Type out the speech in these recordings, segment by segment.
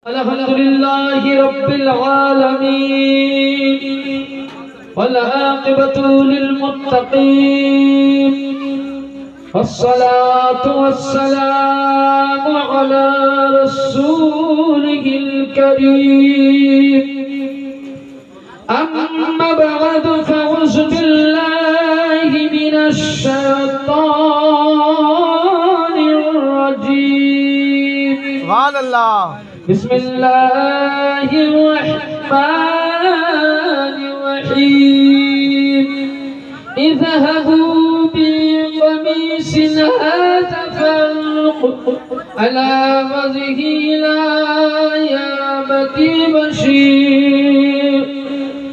الحمد لله رب العالمين والعاقبة للمتقين والصلاة والسلام على رسوله الكريم أما بعد فأعوذ بالله من الشيطان الرجيم سبحان الله بسم الله الرحمن الرحيم اذهبوا بقميص هذا فالقوا على وجهه الآيات بشير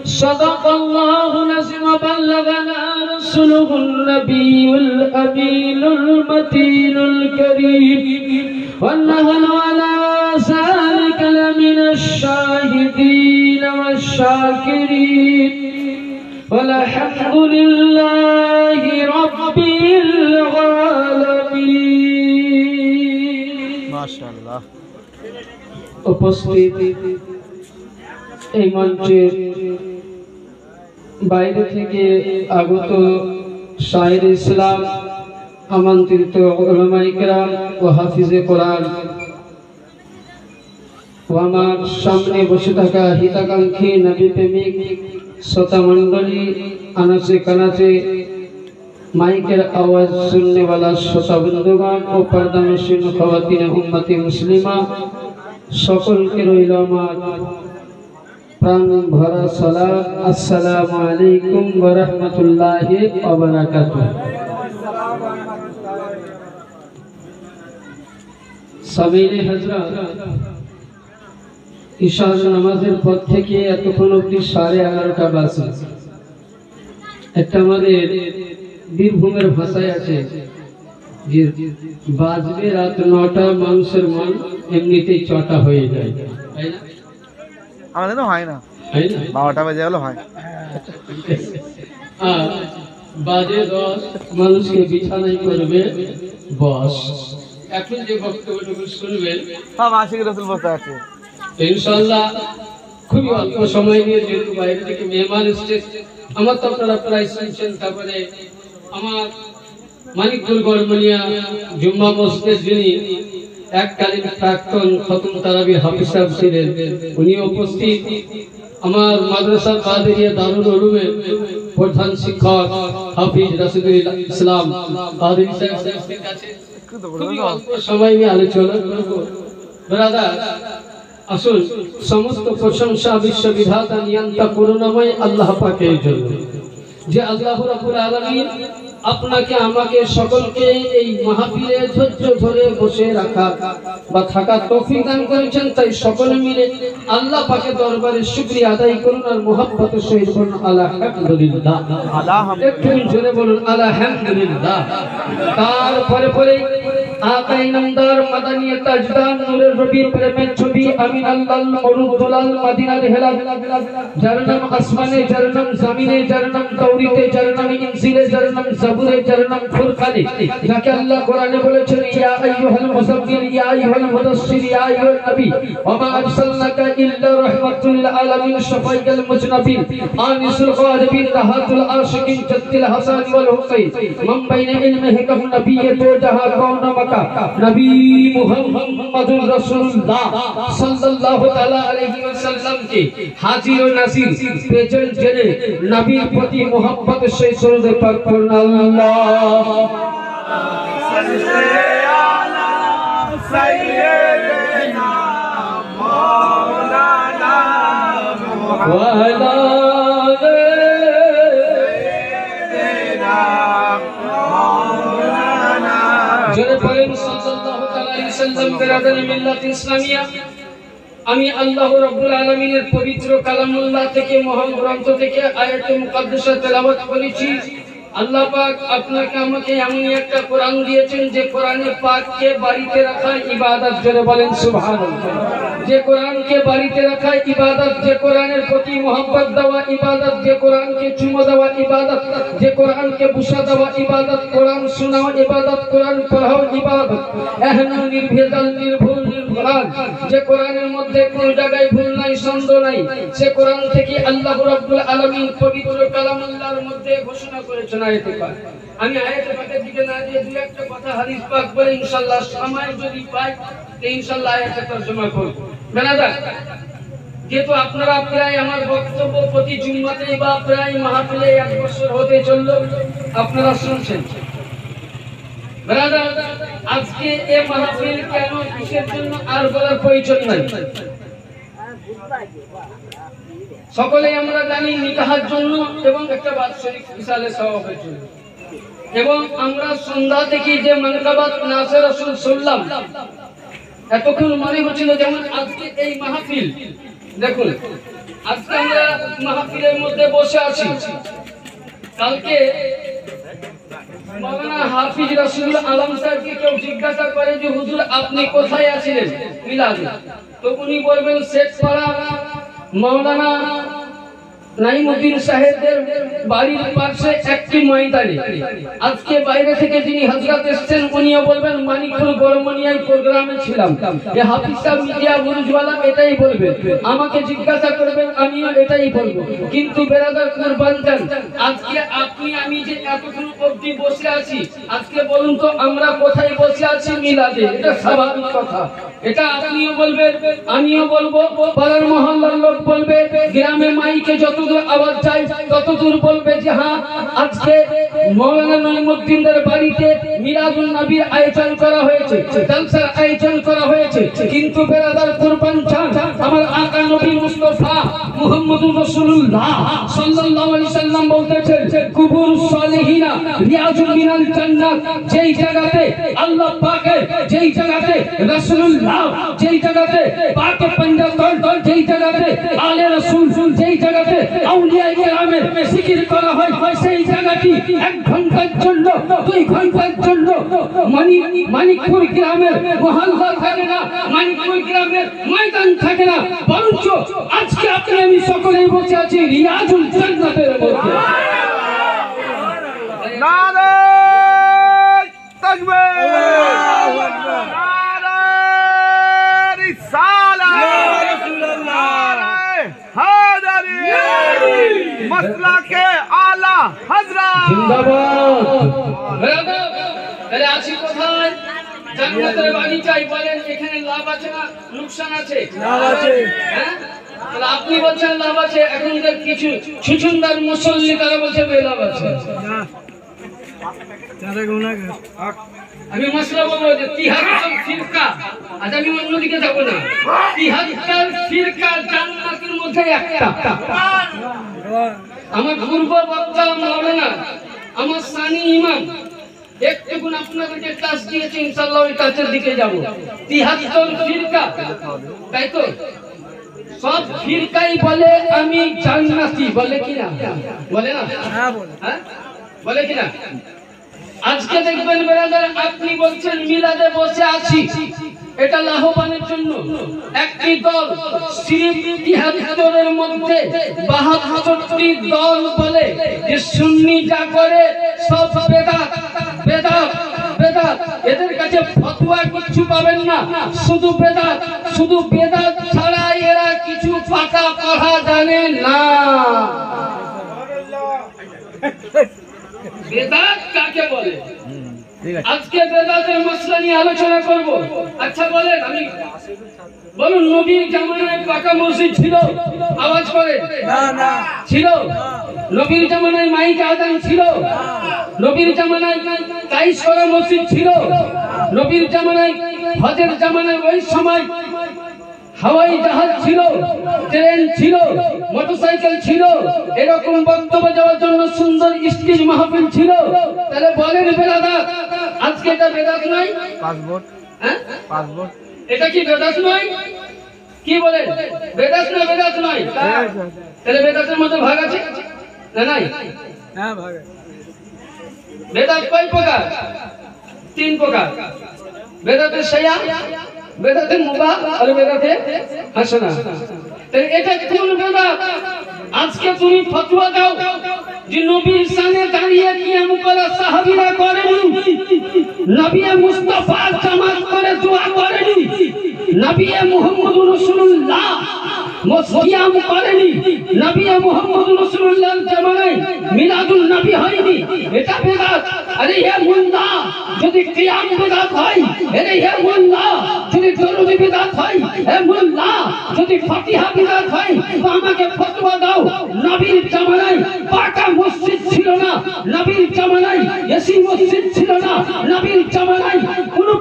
صدق الله العظيم وبلغنا رسوله النبي الأمين المتين الكريم ونحن على ذلك لمن الشاهدين والشاكرين والحمد لله رب العالمين ما شاء الله উপস্থিত এই মঞ্চের বাইরে থেকে আগত শায়ের ইসলাম আমন্ত্রিত উলামায়ে কেরাম ও হাফিজে কোরআন ও আমার সামনে বসে থাকা হিতাকাঙ্ক্ষী নবী প্রেমিক শ্রোতা মণ্ডলী আনাচে কানাচে মাইকের আওয়াজ শুননেওয়ালা শ্রোতা বন্ধুগণ ও পর্দানশীন খাওয়াতিন উম্মতি মুসলিমা সকলকে রইল আমার প্রাণ ভরা সালাম। আসসালামু আলাইকুম ওয়া রাহমাতুল্লাহি ওয়া বারাকাতুহু। সামিরে হযরত ইশার নামাজের পর থেকে এতক্ষণ অবধি 11:30 বাজে। একটা আমাদের বীরভূমের ভাষায় আছে যে বাজবে রাত 9টা মানুষের মন এমনিতেই চটা হয়ে যায়, তাই না? আমাদের তো হয় না, 12টা বাজে গেল হয়। বাজে 10 মানুষকে বিছানায় করবে বস। এখন যে বক্তব্যটুকু শুনবেন সব আশিক রাসূল বসে আছে ইনশাআল্লাহ। খুবই অল্প সময় নিয়ে যেহেতু বাইরে থেকে মেহমান এসছে, আমার তো আপনারা প্রায় শুনছেন। তারপরে আমার মানিকপুর গড়মনিয়া জুম্মা মসজিদের যিনি এককালীন প্রাক্তন খতম তারাবির হাফিজ সাহেব ছিলেন, উনি উপস্থিত। আমার মাদ্রাসা কাদেরিয়া দারুল উলুমের প্রধান শিক্ষক হাফিজ রাশিদুল ইসলাম কাদেরি সাহেব উপস্থিত আছেন। খুবই অল্প সময় নিয়ে আলোচনা করব। ব্রাদার, আসুন, সমস্ত প্রশংসা বিশ্ববিধাতা নিয়ন্তা করুণাময় আল্লাহ পাকের জন্য, যে আল্লাহ রাব্বুল আলামিন আপনাকে আমাকে সকলকে এই মাহফিলে ধৈর্য ধরে বসে রাখা বা থাকা তৌফিক দান করেছেন। তাই সকলে মিলে আল্লাহ পাকের দরবারে শুকরিয়া আদায় করুন আর মুহাব্বতের সহিত বলুন আলহামদুলিল্লাহ। একটু জোরে বলুন আলহামদুলিল্লাহ। তারপরে পরে আকা ইনামদার মাদানিয়া তাজদার নূরের রবি প্রেমের ছবি আমিন আল্লাহ মরুদুলাল মদিনার হেলাল, যার নাম আসমানে, যার নাম জমিনে, যার নাম তাওরীতে, যার নাম ইনজিলে, যার নাম জাবুরে, যার নাম ফুরকানে, যাকে আল্লাহ কোরআনে বলেছেন ইয়া আইয়ুহাল মুযাম্মিল, ইয়া আইয়ুহাল মুদাসসির, ইয়া আইয়ুহান নবী ওয়া মা আরসালনাকা ইল্লা রাহমাতুল লিল আলামিন শাফাইয়াল মুজনাবিন আনিসুল গালিবিন রাহাতুল আশিকিন জাদ্দিল হাসান ওয়াল হুসাইন মান বাইনা ইলমিহি কাম নবিয়্যতু জাহা কাওনা মাকা নবী মুহাম্মাদুর রাসূলুল্লাহ সাল্লাল্লাহু তাআলা আলাইহি ওয়াসাল্লাম কে হাজির ও নাসির প্রেজেন্ট জেনে নবীর প্রতি মুহাব্বতের সহিত দরুদ পাক পড়ুন। আল্লাহ সাইয়্যিদিনা মাওলানা মুহাম্মদ ওয়া আলা সাইয়্যিদিনা মাওলানা জোরে পড়েন সাল্লাল্লাহু আলাইহি ওয়াসাল্লাম। বিরাদানি মিল্লাত ইসলামিয়া, আমি আল্লাহ রাব্বুল আলামিনের পবিত্র কালামুল্লাহ থেকে, মহান গ্রন্থ থেকে আয়াতে মুকাদ্দাসা তেলাওয়াত করেছি। আল্লাহ পাক আপনাকে আমাকে এমন একটা কোরআন দিয়েছেন যে কোরআনে পাককে বাড়িতে রাখা ইবাদত। জোরে বলেন সুবহানাল্লাহ। যে কোরআনকে বাড়িতে রাখা ইবাদত, যে কোরআনের প্রতি মোহাম্মত দেওয়া ইবাদত, যে কোরআনকে চুমো দেওয়া ইবাদত, যে কোরআনকে বুসা দেওয়া ইবাদত, কোরআন শোনাও ইবাদত, কোরআন পড়াও ইবাদত। এহনা নির্ভেজাল নির্ভুল কোরআন, যে কোরআনের মধ্যে কোন জায়গায় ভুল নাই, সন্দেহ নাই। সে কোরআন থেকে আল্লাহ রাব্বুল আলামিন পবিত্র কালামুল্লাহর মধ্যে ঘোষণা করেছেন আয়াতে পাক। আমি আয়াতে পাকের দিকে না দিয়ে দুই একটা কথা হাদিস পাক বলে ইনশাআল্লাহ সময় যদি পাই তো ইনশাআল্লাহ আয়াতে তরজমা করব। ব্রাদার, যেহেতু আপনারা প্রায় আমার বক্তব্য প্রতি জুম্মাতে বা প্রায় মাহফিলে 1 বছর হতে চলল আপনারা শুনছেন। ব্রাদার, আজকে এই মাহফিল কেন, কিসের জন্য আর বলার প্রয়োজন নাই। সকলেই আমরা জানি নিকাহের জন্য এবং একটা বাৎসরিক বিশালে সওয়াবের জন্য। এবং আমরা সন্ধ্যা থেকে যে মানকাবাত নাসে রাসূল শুনলাম, এতক্ষণ মনে হচ্ছিল যেমন আজকে এই মাহফিল, দেখুন আজকে আমরা মাহফিলের মধ্যে বসে আছি। কালকে মাওলানা হাফিজ রাসূল আলম সাহেবকে কেউ জিজ্ঞাসা করে যে হুজুর আপনি কোথায় আছিলেন মিলাদে, তো উনি বলবেন শেখপাড়া মাওলানা নাইমুদ্দিন সাহেবদের বাড়ির পাশে একটি ময়দানে। আজকে বাইরে থেকে যিনি হযরত এসেছেন উনিও বলবেন মানিকপুর গরমনিয়ায় প্রোগ্রামে ছিলাম। এই হাফিজ সাহেব মিডিয়া বুরুজওয়ালা এটাই বলবে, আমাকে জিজ্ঞাসা করবেন আমিও এটাই বলবো। কিন্তু বেরাদার কুরবান জান, আজকে আপনি আমি যে এতক্ষণ অবধি বসে আছি, আজকে বলুন তো আমরা কোথায় বসে আছি মিলাদে? এটা স্বাভাবিক কথা, এটা আপনিও বলবেন আমিও বলবো, পাড়ার মহল্লার লোক বলবে, গ্রামে মাইকে যতদূর আওয়াজ যায় ততদূর বলবে যে হ্যাঁ আজকে মাওলানা নাইমুদ্দিনদের বাড়িতে মিলাদুন নবীর আয়োজন করা হয়েছে, জলসার আয়োজন করা হয়েছে। কিন্তু বেরাদার কুরবান চান, আমার আকা নবী মুস্তাফা মুহাম্মদুর রাসূলুল্লাহ সাল্লাল্লাহু আলাইহি সাল্লাম বলতেছেন কুবুর সালিহিনা রিয়াজুল মিনাল জান্নাত। যেই জায়গাতে আল্লাহ পাকের, যেই জায়গাতে রাসূলুল্লাহ, যেই জায়গাতে পাকে পঞ্জাতন, যেই জায়গাতে আলে রাসূল, যেই জায়গাতে আউলিয়া কেরামের জিকির করা হয়, সেই জায়গাটি 1 ঘন্টার জন্য 2 ঘন্টার জন্য মানিকপুর গ্রামের মহল্লা থাকে না, মানিকপুর গ্রামের ময়দান থাকে না, বরঞ্চ আজকে আপনি আমি সকলেই বসে আছি রিয়াজুল জান্নাতের মধ্যে। নারে তাকবীর, নারে রিসালাত, নারে হায়দারি, মাসলাকে আলা হযরত জিন্দাবাদ। তাহলে আছি কোথায়? জান্নাতের বাড়ি চাই। বলেন এখানে লাভ আছে না লোকসান আছে? লাভ আছে। হ্যাঁ, তাহলে আপনি বলছেন লাভ আছে, এখনকার কিছু ছুছুন্দার মুসল্লি তারা বলছে বেলাভ আছে। আমি মশলা বলবো যে 73 ফিরকা, আজ আমি অন্যদিকে যাবো না, 73 ফিরকা জান্নাতের মধ্যে একটা। আমার পূর্ব বক্তা মাওলানা আমার সানি ইমাম একটুকুন আপনাদেরকে ক্লাস দিয়েছে, ইনশাআল্লাহ ওই কাছের দিকে যাব। 73 ফিরকা, তাই তো? সব ফিরকাই বলে আমি জান্নাতি, বলে কিনা? বলে না? হ্যাঁ বলে। হ্যাঁ বলে কিনা? আজকে দেখবেন ব্রাদার, আপনি বলছেন মিলাদে বসে আছি, এটা লাভবানের জন্য। একটি দল সিরিফ 73 মধ্যে 72টি দল বলে যে সুন্নি যা করে সব বেদাত, বেদাত, বেদাত। এদের কাছে ফতোয়া কিছু পাবেন না, শুধু বেদাত, শুধু বেদাত ছাড়া এরা কিছু পাতা পড়া জানে না। বেদাত কাকে বলে? আজকে বেদাতের মসলা নিয়ে আলোচনা করব। আচ্ছা বলেন, আমি বলুন নবীর জামানায় পাকা মসজিদ ছিল? আওয়াজ করে না। না ছিল? নবীর জামানায় মাইক আযান ছিল? নবীর জামানায় তাইশ করা মসজিদ ছিল? নবীর জামানায়, হজের জামানায় ওই সময় হাওয়াই জাহাজ ছিল, ট্রেন ছিল, মোটরসাইকেল ছিল, এরকম বক্তব্য দেওয়ার জন্য সুন্দর স্টেজ মাহফিল ছিল। তাহলে বলেন বেদাত, আজকে এটা বেদাত নয়? পাসপোর্ট, হ্যাঁ পাসপোর্ট, এটা কি বেদাত নয়? কি বলেন, বেদাত না বেদাত নয়? তাহলে বেদাতের মধ্যে ভাগ আছে না নাই? হ্যাঁ ভাগ আছে। বেদাত কয় প্রকার? 3 প্রকার। বেদাতে শাইয়া, বেদাতে মুবাহ আর বেদাতে হাসানা। তাহলে এটা কোন বেদাত? আজকে তুমি ফতোয়া দাও যে নবীর সামনে দাঁড়িয়ে কিয়াম করা সাহাবীরা করেনি, নবী মুস্তাফা জামাত করে দোয়া করেনি, নবী মুহাম্মদুর রাসূলুল্লাহ কিয়াম করেনি, নবী মুহাম্মদুর রাসূলুল্লাহর জামানায় মিলাদুন নবী হয়নি, এটা বিদআত। আরে হে মুল্লা, যদি কিয়াম বিদআত হয়, আরে হে মুল্লা, যদি দরুদ বিদআত হয়, হে মুল্লা, যদি ফাতিহা বিদআত হয়, তো আমাকে ফতোয়া দাও। নবীর জামানায় পাকা মসজিদ ছিল না, নবীর জামানায় এসি মসজিদ ছিল না, নবীর জামানায় কোনো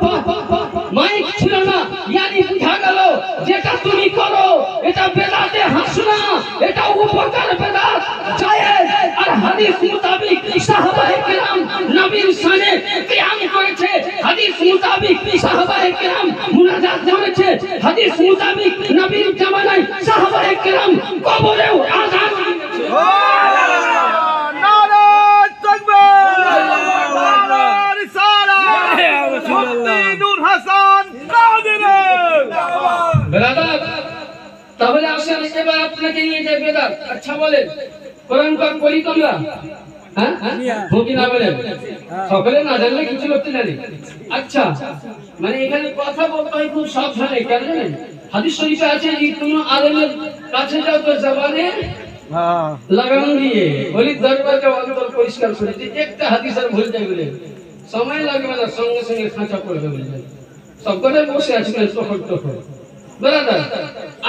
মাইক ছিল না। ইয়ানি বুঝা গেল যেটা তুমি করো এটা বেদাতে হাসনা, এটা উপকার বেদাত জায়েজ। আর হাদিস মোতাবেক সাহাবায়ে কেরাম নবীর শানে কিয়াম করেছে, হাদিস মোতাবেক সাহাবায়ে কেরাম মুনাজাত করেছে, হাদিস মোতাবেক নবীর জামানায় সাহাবায়ে কেরাম কবরেও আযান দিয়েছে। নারে তাকবীর, নারে রিসালাত, মুফতি নূর হাসান কাদেরী। বেরাদার, তাহলে আসলে এবার আপনাকে নিয়ে যে বেদাত, আচ্ছা বলেন কোরআন পাক পড়ি তোমরা? হ্যাঁ ভুকি না বলেন, সকলে না জানলে কিছু করতে জানি। আচ্ছা, মানে এখানে কথা বলতে হয় খুব সাবধানে, কেন জানেন? হাদিস শরীফে আছে যে কোনো আলেমের কাছে যাও তো জবানে লাগাম দিয়ে বলি দরবারটা অন্তর পরিষ্কার করে দিই। একটা হাদিস আর ভুল যায় বলে সময় লাগবে না, সঙ্গে সঙ্গে খাঁচা পড়বে বলে সকলে বসে আছেন তখন তখন। বেরাদার,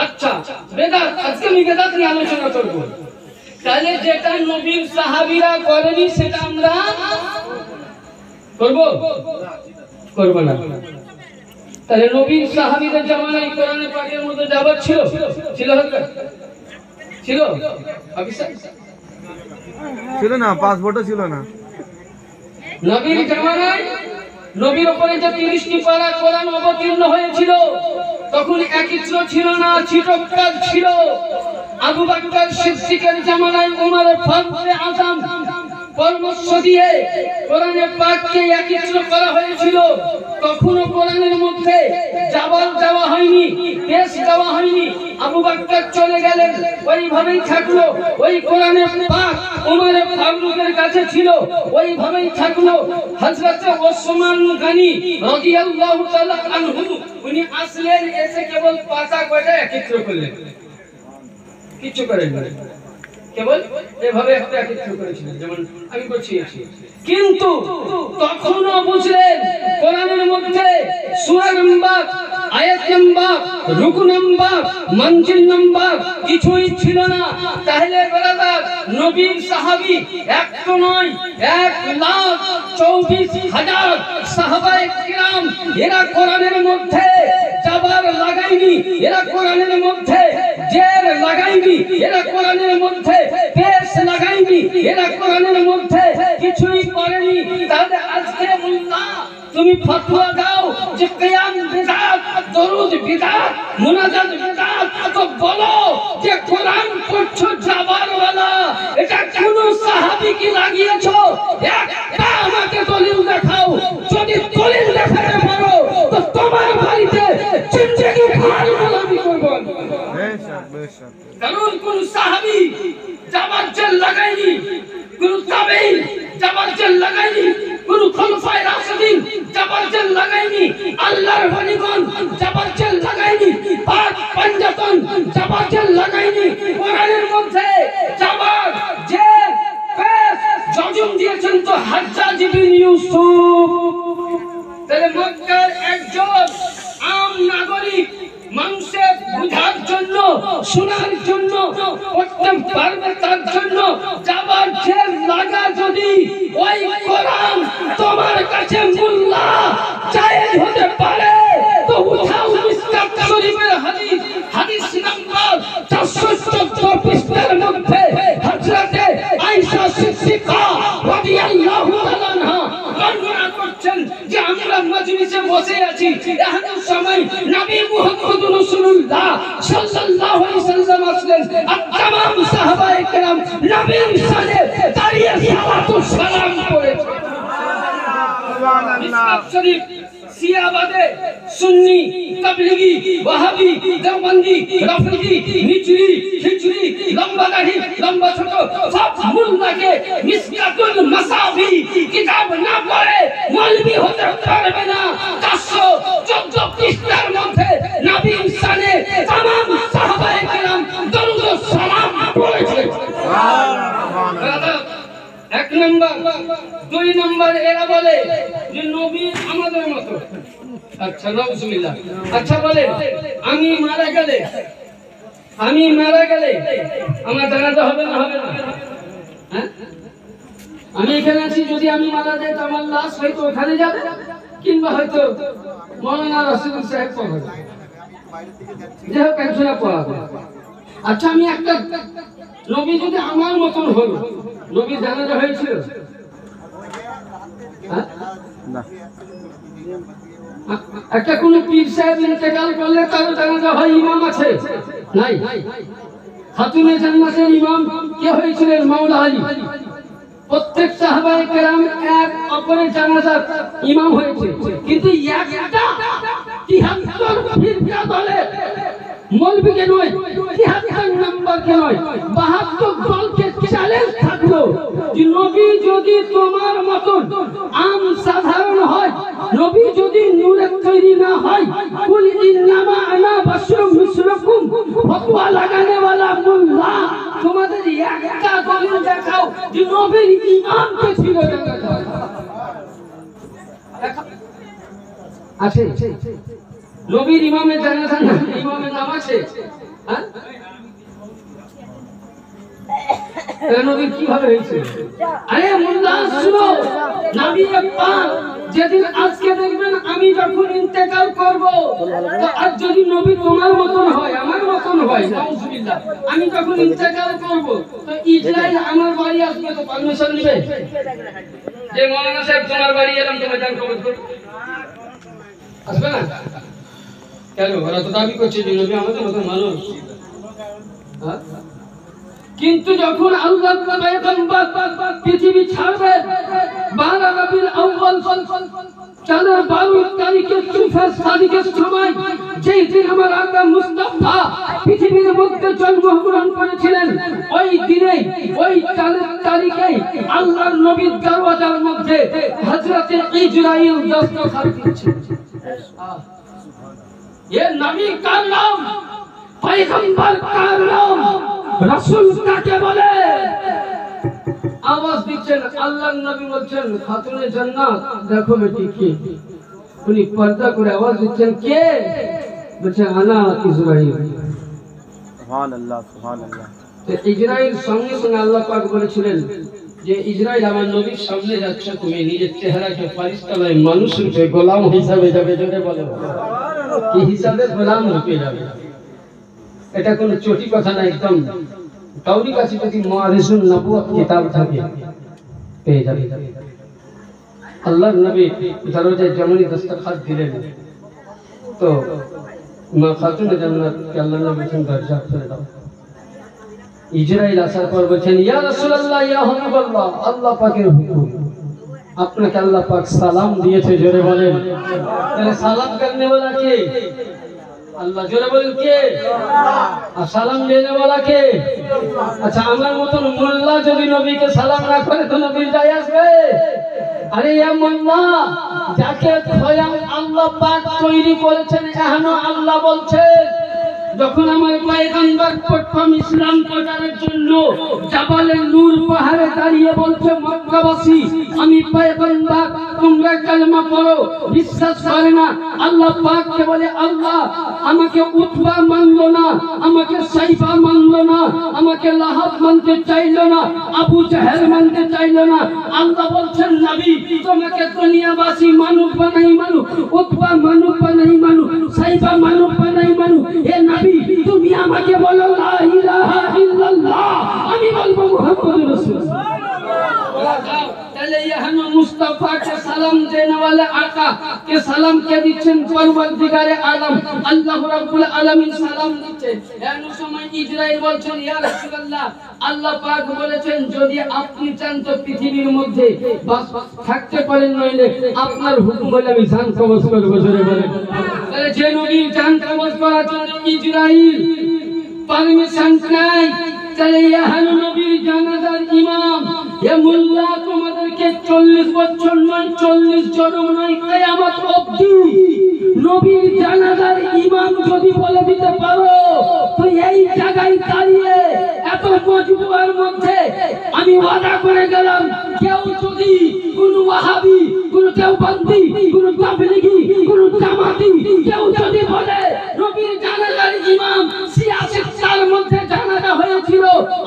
আচ্ছা বেদাত, আজকে আমি বেদাত নিয়ে আলোচনা করব। তাহলে যেটা নবীর সাহাবীরা করেনি সেটা আমরা করব করব না। তাহলে নবীর সাহাবীদের জামানায় কোরআনে পাকের মধ্যে যাবার ছিল ছিল ছিল ছিল না, পাসপোর্টও ছিল না। নবীর জামানায় নবীর উপরে যে 30টি পারা কোরআন অবতীর্ণ হয়েছিল তখন একত্র ছিল না, ছিটকাল ছিল। আবু বকর সিদ্দিকের জামানায় ওমর ফারুক আযম পরামর্শ দিয়ে কোরআনে পাককে একত্র করা হয়েছিল। তখনও কোরআনের মধ্যে জাবাল দেওয়া হয়নি, দেশ দেওয়া হয়নি। আবু বকর চলে গেলেন, ওইভাবেই থাকলো। ওই কোরআনে পাক ওমর ফারুকের কাছে ছিল, ওইভাবেই থাকলো। হযরত ওসমান গনি রাদিয়াল্লাহু তাআলা আনহু উনি আসলেন, এসে কেবল পাতা কয়টা একত্র করলেন, কিছু করেন না, কেবল এভাবে একটা একত্র করেছিলেন যেমন আমি করছি। কিন্তু তখনও বুঝলেন কোরআনের মধ্যে সূরা নাম্বার, আয়াত নাম্বার, রুকু নাম্বার, মঞ্জিল নাম্বার কিছুই ছিল না। তাহলে বেরাদার, নবীর সাহাবী এক তো নয়, 1,24,000 সাহাবায়ে কিরাম এরা কোরআনের মধ্যে জাবার লাগায়নি, এরা কোরআনের মধ্যে জের লাগায়নি, এরা কোরআনের মধ্যে পেশ লাগায়নি, এরা কোরআনের মধ্যে কিছুই করেনি। তাহলে আজকে মুল্লা তুমি ফতোয়া দাও যে কিয়াম বিদআত, দরুদ বিদআত, মুনাজাত বিদআত, তো বলো যে কোরআন পড়ছো জাবারওয়ালা, এটা কোন সাহাবী কি লাগিয়েছো? একটা আমাকে দলিল দেখাও। যদি দলিল দেখাতে পারো তো তোমার বাড়িতে জিন্দেগি ভর গোলামি করব। বেশক বেশক, কারণ কোন সাহাবী জাবারজাল লাগায়নি, কোন তাবেঈন জাবারজাল লাগায়নি, কোন খলিফায়ে রাশিদিন জাবারজাল লাগায়নি, আল্লাহর ওলিগণ জাবারজাল লাগায়নি, পাক পাঞ্জাতন জাবারজাল লাগায়নি। কোরআনের মধ্যে জাবার জের পেশ জজম দিয়েছেন তো হাজ্জাজ ইবনে ইউসুফ। তাহলে মক্কার একজন আম নাগরিক মানুষের বুঝার জন্য, শোনার জন্য, পড়তে পারবে তার জন্য জাবার জের লাগা যদি ওই কোরআন তোমার কাছে মুল্লা জায়েজ হতে পারে তো উঠাও মিসকাত শরীফের হাদিস, হাদিস নাম্বার 414 পৃষ্ঠার মধ্যে হযরতে আয়েশা সিদ্দিকা রাদিয়াল্লাহু তাআলা আনহা বর্ণনা করছেন যে আমরা মজলিসে বসে আছি, এমন সময় নবী মুহাম্মদুর রাসূলুল্লাহ সাল্লাল্লাহু আলাইহি সাল্লাম আসলেন। আর तमाम সাহাবায়ে কেরাম নবীর সামনে দাঁড়িয়ে সালাতু সালাম করেছেন। সুবহানাল্লাহ। শরীফ শিয়া বাদে সুন্নি তাবলিগি ওয়াহাবি দেওবন্দি রাফিজি নিচলি খিচড়ি লম্বা দাড়ি লম্বা ছোট সব মুল্লাকে মিসকাতুল মাসাবি কিতাব না পড়ে মৌলভী হতে পারবে না। 414 পৃষ্ঠার মধ্যে নবী শানে तमाम সাহাবায়ে কেরাম দরুদ ও সালাম পড়েছেন। এক নম্বর। দুই নম্বর এরা বলে যে নবী আমাদের মতো। আচ্ছা নাউজুবিল্লাহ। আচ্ছা বলে আমি মারা গেলে আমার জানাজা হবে না হবে না? হ্যাঁ, আমি এখানে আছি, যদি আমি মারা যাই তো আমার লাশ হয়তো ওখানে যাবে, কিংবা হয়তো মৌলানা রাসূল সাহেব পাবে, যে হোক একজনে পাবে। আচ্ছা আমি একটা নবী যদি আমার মতন হলো, নবী জানাজা হয়েছিল? না। একটা কোন পীর সাহেব ইন্তেকাল করলে তার জানাজা হয়, ইমাম আছে? নাই। খাতুনে জান্নাতের ইমাম কে হয়েছিলেন? মাওলা আলী। প্রত্যেক সাহাবায়ে কেরাম এক অপরের জানাজার ইমাম হয়েছে, কিন্তু একটা 73 ফিরকা দলে মৌলভীকে নয়, 73 নম্বরকে নয়, 72 দলকে চ্যালেঞ্জ থাকলো যে নবী যদি তোমার মতন আম সাধারণ হয়, নবী যদি নূরের তৈরি না হয়, কুল ইন্নামা আনা বাশরুম মিসলুকুম, ফতোয়া লাগানে ওয়ালা মুল্লা, তোমাদের একটা দলিল দেখাও যে নবীর ইমাম কে ছিল। আছে নবীর ইমামের জানাজা না, ইমামের নাম আছে? হ্যাঁ, নবী কিভাবে হয়েছে? আরে মোল্লা শুনো, নবী পাক যেদিন আজকে দেখবেন আমি যখন ইন্তেকাল করব, তো আজ যদি নবী তোমার মতন হয়, আমার মতন হয়, নাউজুবিল্লাহ, আমি যখন ইন্তেকাল করব তো ইসরাইল আমার বাড়ি আসবে, তো পারমিশন নেবে যে মৌলানা সাহেব তোমার বাড়ি এলাম, তোমার জান কবজ করব? আসবে না? কেন? ওরা তো দাবি করছে যে নবী আমাদের মতন মানুষ। কিন্তু যখন আল্লাহর পয়গম্বর পৃথিবী ছাড়বে, 12 রবিউল আউয়াল চাঁদের 12 তারিখে সুফের তারিখের সময়, যেই দিন আমার আল্লাহ মুস্তাফা পৃথিবীর মধ্যে জন্মগ্রহণ করেছিলেন, ওই দিনে ওই চাঁদের তারিখে আল্লাহর নবীর দরওয়াজার মধ্যে হযরতে ইজরাইল দস্তখত দিচ্ছে। ये नबी का नाम, पैगंबर का नाम, रसूल काके बोले? आवाज দিচ্ছেন আল্লাহর নবী বলছেন, খাতুনে জান্নাত দেখো বেটি কে? উনি পর্দা করে আওয়াজ দিচ্ছেন, কে? বলছে আনা ইসরাইল। সুবহানাল্লাহ, সুবহানাল্লাহ। তো ইসরাইল সঙ্গে সঙ্গে আল্লাহ পাক বলেছিলেন যে ইসরাইল আমার নবীর সামনে যাচ্ছে, তুমি নিজের চেহারাকে ফারিস্তায় মানুষ রূপে গোলাম হিসাবে যাবে, জোরে বলো কি হিসাবে গোলাম রূপে যাবে। এটা কোনো চটি কথা না, একদম কাউরি কাছে যদি মুআরিজুন নবুয়ত কিতাব থাকে পেয়ে যাবে। আল্লাহর নবী দরজায় যেমনই দস্তখত দিলেন, তো মা খাতুনে জান্নাত কে আল্লাহর নবী বলেছেন দরজা খুলে দাও। ইজরাইল আসার পর বলেছেন, ইয়া রাসূলুল্লাহ, ইয়া হাবিবাল্লাহ, আল্লাহ পাকের হুকুম, আপনাকে আল্লাহ পাক সালাম দিয়েছে, জোরে বলেন। তাহলে সালাম करने वाला কে? আল্লাহ। জোরে বলেন কে? আর সালাম দেনে वाला কে? আচ্ছা আমার মতন মোল্লা যদি নবীকে সালাম না করে তো নবীর যায় আসবে? আরে ইয়া মোল্লা, যাকে স্বয়ং আল্লাহ পাক তৈরি করেছেন, এখনো আল্লাহ বলছেন, যখন আমার পয়গম্বর প্রথম ইসলাম প্রচারের জন্য জাবালে নূর পাহাড়ে দাঁড়িয়ে বলছে, মক্কাবাসী আমি পয়গম্বর, তোমরা কালেমা পড়ো, বিশ্বাস করে না। আল্লাহ পাককে বলে, আল্লাহ আমাকে উতবা মানলো না, আমাকে সাইবা মানলো না, আমাকে লাহাব মানতে চাইলো না, আবু জাহেল মানতে চাইলো না। আল্লাহ বলছেন, নবী তোমাকে দুনিয়াবাসী মানুষ বানাই মানুষ, উতবা মানুষ বানাই মানুষ, সাইবা মানুষ বানাই মানুষ। হে নবী তুমি আমাকে বলো লা ইলাহা ইল্লাল্লাহ, আমি বলবো মুহাম্মদুর রাসূলুল্লাহ। তাহলে ইহানো মুস্তাফা কে সালাম দেने वाले आका কে সালাম কে দিচ্ছেন? পরওয়ারদিগারে আলম আল্লাহ রাব্বুল আলামিন সালাম দিচ্ছেন। এমন সময় ইসরাইল বলছেন, ইয়া রাসূলুল্লাহ, আল্লাহ পাক বলেছেন যদি আপনি চান তো পৃথিবীর মধ্যে বাস থাকতে পারেন, নইলে আপনার হুকুম হলে আমি জান কবজ করব। জোরে বলেন। তাহলে যে নবীর জান কবজ করার জন্য ইসরাইল পারমিশন নাই, তাহলে ইহান নবীর জানাজার ইমাম এ মোল্লা তোমাদেরকে 40 বছর নয়, 40 জন্ম নয়, কিয়ামত অবধি নবীর জানাজার ইমাম যদি বলে দিতে পারো তো এই জায়গায় দাঁড়িয়ে এত মজবুয়ার মধ্যে আমি ওয়াদা করে গেলাম, কেউ যদি কোন ওয়াহাবি, কোন দেওবন্দি, কোন তাবলিগি, কোন জামাতি কেউ যদি বলে নবীর জানাজার ইমাম 86 সাল মধ্যে জানাজা হয়েছিল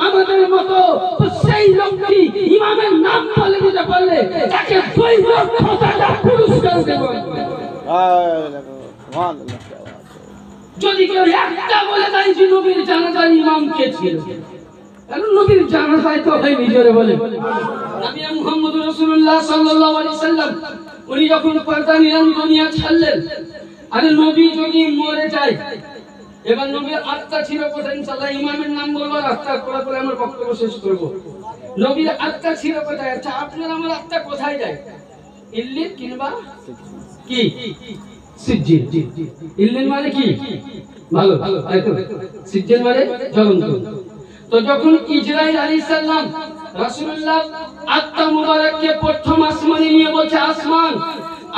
আমাদের মতো, তো সেই লোকটি ইমামের নাম বলে দিতে পারলে তাকে 2 লক্ষ টাকা পুরস্কার দেব। যদি কেউ একটা বলে দেয় যে নবীর জানাজার ইমাম কে ছিল, কারণ নবীর জানাজায় তো হয় নিজরে বলে নবী মুহাম্মদ রাসূলুল্লাহ সাল্লাল্লাহু আলাইহি সাল্লাম উনি যখন পর্দা নিলাম দুনিয়া ছাড়লেন, আরে নবী যদি মরে যায়, এবার নবীর আত্মা ছিল কোথায়? ইনশাআল্লাহ ইমামের নাম বলবো, আত্মা পড়া করে আমার বক্তব্য শেষ করব। নবীর আত্মা ছিল কোথায়? আচ্ছা আপনার আমার আত্মা কোথায় যায়? ইল্লিন কিংবা কি সিজ্জিন। ইল্লিন মানে কি? ভালো ভালো, সিজ্জিন মানে জ্বলন্ত। তো যখন ইসরাইল আলাইহিস সালাম রাসূলুল্লাহ আত্মা মুবারককে প্রথম আসমানে নিয়ে বলছে, আসমান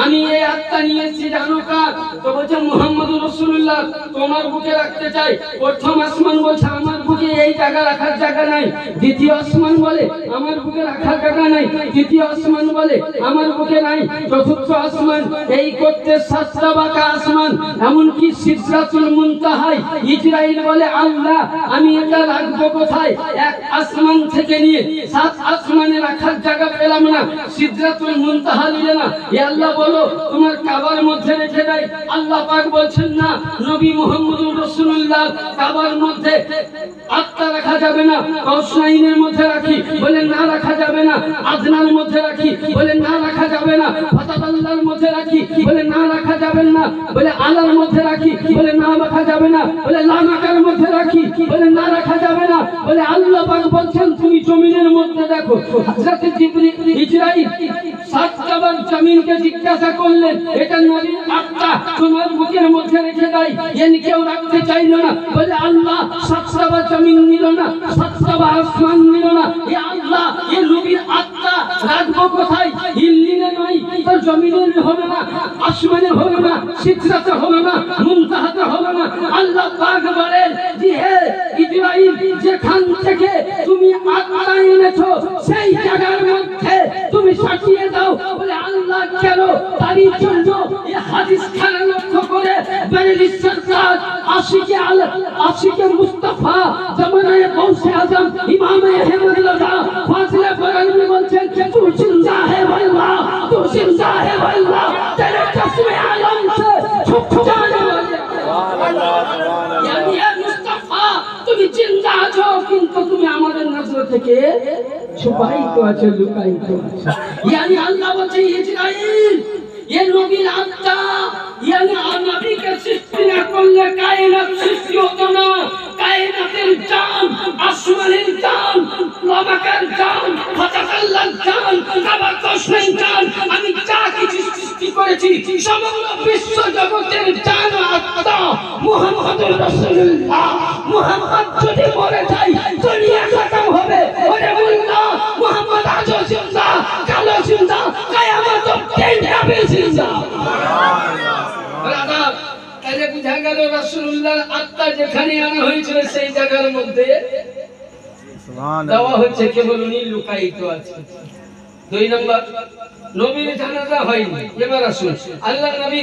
আমি এই আত্মা নিয়ে এসেছি জানো কার? তো বলছে মুহাম্মদুর রাসূলুল্লাহ তোমার বুকে রাখতে চাই। প্রথম আসমান বলছে আমার বুকে এই জায়গা রাখার জায়গা নাই। দ্বিতীয় আসমান বলে আমার বুকে রাখার জায়গা নাই। তৃতীয় আসমান বলে আমার বুকে নাই। চতুর্থ আসমান এই করতে 7টা বাঁকা আসমান, এমনকি সিদরাতুল মুনতাহায় ইসরাইল বলে আল্লাহ আমি এটা রাখবো কোথায়? এক আসমান থেকে নিয়ে 7 আসমানে রাখার জায়গা পেলাম না, সিদরাতুল মুনতাহা নিলে না, এ আল্লাহ বলো তোমার কাবার মধ্যে রেখে দেয়। আল্লাহ পাক বলছেন না, নবী মুহাম্মদুর রাসূলুল্লাহ কাবার মধ্যে আত্মা রাখা যাবে না। কৌশাইনের মধ্যে রাখি, বলে না রাখা যাবে না। আদনার মধ্যে রাখি, বলে না রাখা যাবে না। ফাতাবাল্লার মধ্যে রাখি, বলে না রাখা যাবে না। বলে আলার মধ্যে রাখি, বলে না রাখা যাবে না। বলে লানাকার মধ্যে রাখি, বলে না রাখা যাবে না। বলে আল্লাহ পাক বলছেন তুমি জমিনের মধ্যে দেখো। হযরত জিবরিল ইসরাইল 7টা বার জমিনকে জিজ্ঞাসা করলেন, এটা নবীর আত্মা তোমার বুকের মধ্যে রেখে দেয়, এনি কেউ রাখতে চাইল না। বলে আল্লাহ 7টা বার জমিন নিল না, 7টা বার আসমান নিল না। এ আল্লাহ এ নবীর আত্মা রাখবো কোথায়? ইল্লিনে নয়, তো জমিনে হবে না, আসমানে হবে না, সিদরাতে হবে না, মুনতাহাতে হবে না। আল্লাহ পাক বলেন যে হে ইসরাইল যেখান থেকে তুমি আত্মা এনেছো সেই জায়গার মধ্যে তুমি সাজিয়ে দাও। বলে আল্লাহ কেন? তারই জন্য এই হাদিস খানা লক্ষ্য করে বেরেলি সরকার আশিকে মুস্তাফা জামানায়ে গৌসে আজম ইমামে আহমদুল্লাহ ফাজিলে বরানি বলছেন তু জিন্দা হে আল্লাহ, তু জিন্দা হে আল্লাহ, তেরে কসমে আলম সে ছুপ জানে ইয়ানি হে মুস্তাফা তুমি জিন্দা আছো, কিন্তু তুমি আমাদের নজর থেকে ছুপায়িত আছো, লুকায়িত আছো। ইয়ানি আল্লাহ বলছে ইসরাইল ये नबीर आत्मा यानी नबी के सृष्टि न करले कायनात सृष्टि होतो ना। कायनातेर जान, आसमानेर जान, लबाकार जान, ফাতাকাল্লার জান, কাবার কসমের জান, আমি যা কিছু সৃষ্টি করেছি সমগ্র বিশ্ব জগতের জান আত্মা মুহাম্মদুর রাসূলুল্লাহ। মুহাম্মদ যদি মরে যায় দুনিয়া খতম হবে। ওরে বলনা মুহাম্মদ আজও জিন্দা, কালো জিন্দা, কিয়ামত দিন হবে জিন্দা। রাধা তাহলে বুঝা গেল রাসূলুল্লাহর আত্মা যেখানে আনা হয়েছিল সেই জায়গার মধ্যে দেওয়া হচ্ছে, কেবল উনি লুকায়িত আছে। 2 নম্বর নবীর জানাজা হয়নি। এবার আসুন আল্লাহ নবী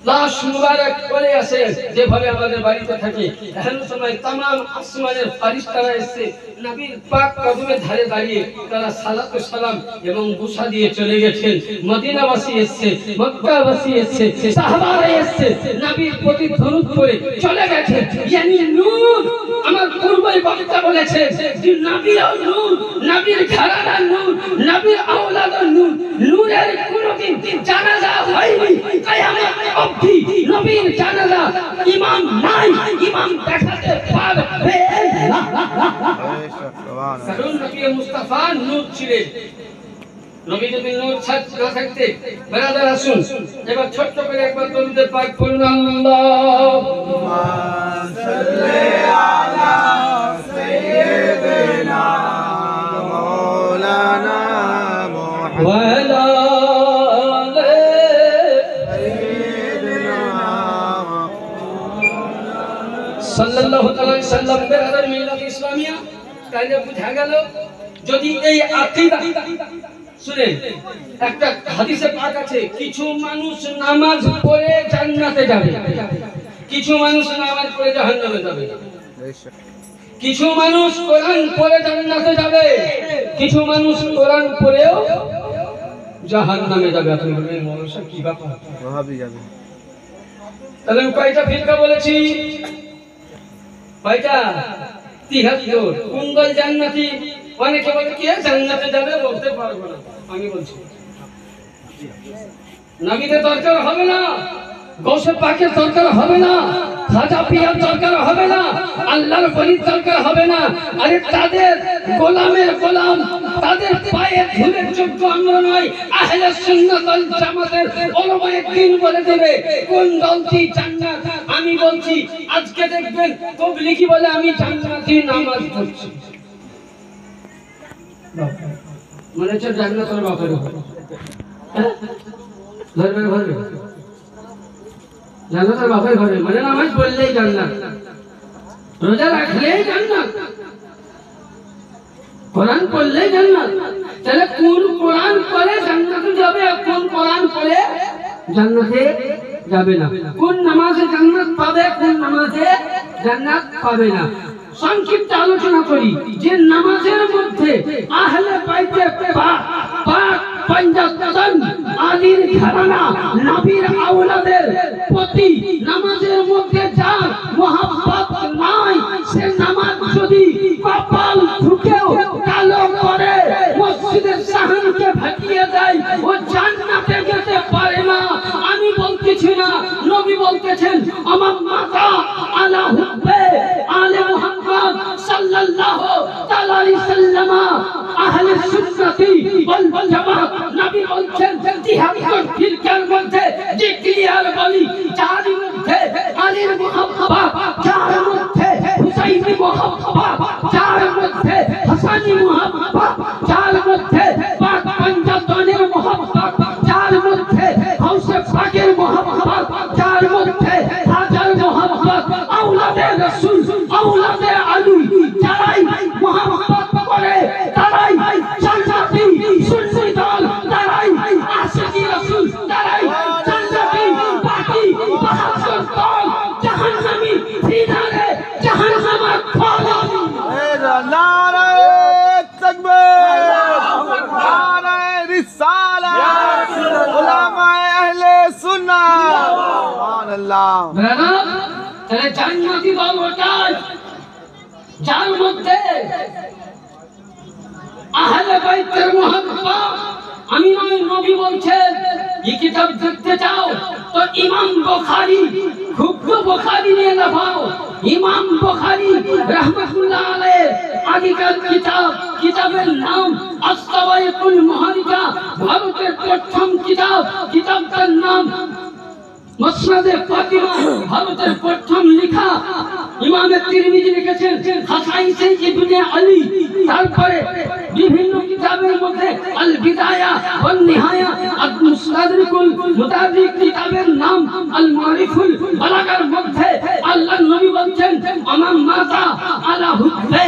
লাশ মুবারক করে আসে, যেভাবে আমাদের বাড়িতে থাকে এমন সময় तमाम আসমানের ফেরেশতারা এসে নবীর পাক কদমের ধারে দাঁড়িয়ে তারা সালাত ও সালাম এবং বুশা দিয়ে চলে গেছেন। মদিনাবাসী এসে, মক্কাবাসী এসে, সাহাবারা এসে নবীর প্রতি দরুদ পড়ে চলে গেছে। ইয়ানি নূর আমার পূর্বে বক্তা বলেছে যে নবীর নূর, নবীর ঘরানার নূর, নবীর আওলাদের নূর, নূরের কোনদিন জানাজা হয়নি কিয়ামত অবধি নবীর জানাজা ইমাম নাই, ইমাম দেখাতে পারবে না। কারণ নবী মুস্তাফা নূর ছিলেন। নবী যদি নূর না থাকতে বেরাদার আসুন এবার ছোট্ট করে একবার দরুদে পাক পড়ুন। আল্লাহুম্মা সাল্লি আলা সাইয়্যিদিনা মাওলানা মুহাম্মদ ওয়া আলা আলি সাইয়্যিদিনা সাল্লাল্লাহু আলাইহি সাল্লাম। বেরাদার মিল্লাত ইসলামিয়া তাইলে বুঝা গেল যদি এই আকীদা শুনেন, একটা হাদিসে পাক আছে কিছু মানুষ নামাজ পড়ে জান্নাতে যাবে, কিছু মানুষ নামাজ পড়ে জাহান্নামে যাবে। কিছু মানুষ কোরআন পড়ে জান্নাতে যাবে, কিছু মানুষ কোরআন পড়েও জাহান্নামে যাবে। আপনি বলবেন মৌলানা সাহেব কি ব্যাপার, ওয়াহাবি যাবে। তাহলে কয়টা ফিরকা বলেছি? কয়টা? 73। কোন দল জান্নাতি? অনেকে বলে কি জান্নাতে যাবে, বলতে পারবো না। আমি বলছি নবীদের দরকার হবে না, গৌসে পাকের দরকার হবে না, খাজা পিয়ার দরকার হবে না, আল্লাহর ওলির দরকার হবে না। আরে তাদের গোলামের গোলাম, তাদের পায়ে ধুলের যোগ্য আমরা নয়। আহলে সুন্নাত ওয়াল জামাতের উলামায়ে দ্বীন বলে দেবে কোন দলটি জান্নাত। আমি বলছি আজকে দেখবেন তাবলীগী বলে আমি জান্নাতি নামাজ পড়ছি, মনে হচ্ছে জান্নাতের ব্যাপারে ধরবে ধরবে জান্নাতের ব্যাপারে ধরবে, মানে নামাজ পড়লেই জান্নাত, রোজা রাখলেই জান্নাত, কোরআন পড়লেই জান্নাত। তাহলে কোন কোরআন পড়ে জান্নাতে যাবে আর কোন কোরআন পড়ে জান্নাতে যাবে না? কোন নামাজে জান্নাত পাবে, কোন নামাজে জান্নাত পাবে না? সংক্ষিপ্ত আলোচনা করি যে নামাজের মধ্যে আহলে বাইতে পাক পঞ্জাতন আলীর ঘরানা নবীর আওলাদের প্রতি নামাজের মধ্যে যা মহব্বত নাই, সে নামাজ যদি কপাল ঢুকেও কালো করে মসজিদের সাহানকে ভাটিয়ে দেয়, ও জান্নাতে যেতে পারে না। আমি বলতেছি না, নবী বলতেছেন আমার মাতা আলা হুব্বে আলে মুহাম্মদ সাল্লাল্লাহু তাআলা আলাইহি সাল্লাম আহলে সুন্নতি ওয়াল জামাত। নবী বলছেন 73 ফিরকার মধ্যে যে ক্লিয়ার বলি, যার মধ্যে আলীর মুহাব্বত, যার মধ্যে হুসাইনি মুহাব্বত, যার মধ্যে হাসানি মুহাব্বত, যার মধ্যে পাক পঞ্জাতনের মুহাব্বত, যার মধ্যে গৌসে পাকের মুহাব্বত, যার মধ্যে হাজার মুহাব্বত, আওলাদে রাসূল, আওলাদে আলী, যারাই মুহাব্বত করে তারাই জান্নাতি। সুন্নি দল তারাই আশিকি রাসূল, তারাই জান্নাতি। বাকি 72 দল জাহান্নামী, ফিনারে জাহান্নামে খোলাবি। নারায়ে তাকবীর, নারায়ে রিসালাত, উলামায়ে আহলে সুন্নাহ, সুবহানাল্লাহ। তাহলে জান্নাতি দল ওটাই যার মধ্যে আহলে বাইতের মুহাব্বত। আমি নয়, নবী বলছেন এই কিতাব দেখতে চাও তো ইমাম বুখারী, খুব বুখারী নিয়ে লাফাও। ইমাম বুখারী রাহমাতুল্লাহ আলাইহি আগেকার কিতাব, কিতাবের নাম আস-সাওয়াইকুল মুহারিকা, ভারতের প্রথম কিতাব, কিতাবটার নাম মুসনাদে ফাতিমা, ভারতের প্রথম লেখা। ইমাম তিরমিজি লিখেছেন হাসাইসে ইবনে আলী। তারপরে বিভিন্ন কিতাবের মধ্যে আল বিদায়া ওয়ান নিহায়া, আল মুস্তাদরিকুল মুতাদিক কিতাবের নাম আল মারিফুল বালাগার মধ্যে আল্লাহর নবী বলেন আমান মাতা আলা হুব্বে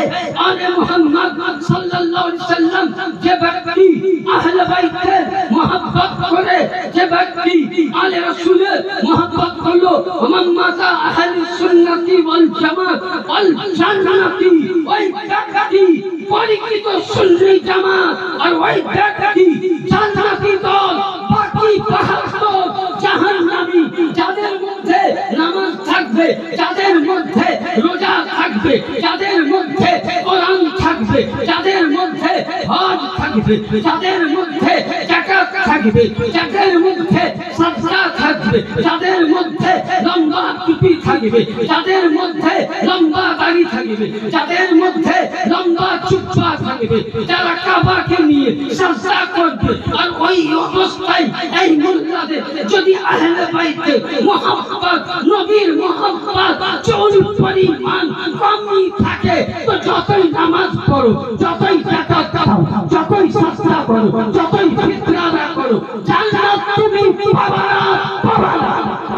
আলে মুহাম্মদ সাল্লাল্লাহু আলাইহি সাল্লাম, যে ব্যক্তি আহলে বাইতের মুহাব্বত করে, যে ব্যক্তি আলে রাসূলের মুহাব্বত করলো, আমান মাতা আহলে সুন্নতি ওয়াল জামাত ওয়াল জান্নাতি, ওই ব্যক্তি পরিচিত সুন্নি জামাত আর ওই ব্যক্তি জান্নাতি দল। বাকি 72 জাহান্নামী। যাদের মধ্যে নামাজ থাকবে, যাদের মধ্যে রোজা থাকবে, যাদের মধ্যে কোরআন থাকবে, যাদের মধ্যে হজ থাকবে, যাদের মধ্যে যাকাত থাকবে, যাদের মধ্যে সাদকা থাকবে, যাদের মধ্যে লম্বা টুপি থাকবে, যাদের মধ্যে লম্বা দাড়ি থাকবে, যাদের মধ্যে লম্বা জুব্বা থাকবে, যারা কাবাকে নিয়ে সাজদা করবে, আর ওই অবস্থায় এই মোল্লাদের যদি আহলে বাইতের মুহাব্বত, নবীর মুহাব্বত চুল পরিমাণ কমই থাকে, তো যতই নামাজ পড়ো, যতই যাকাত দাও, যতই সাজদা করো, যতই ফিতরা করো, জান্নাত তুমি পাবা না, পাবা না।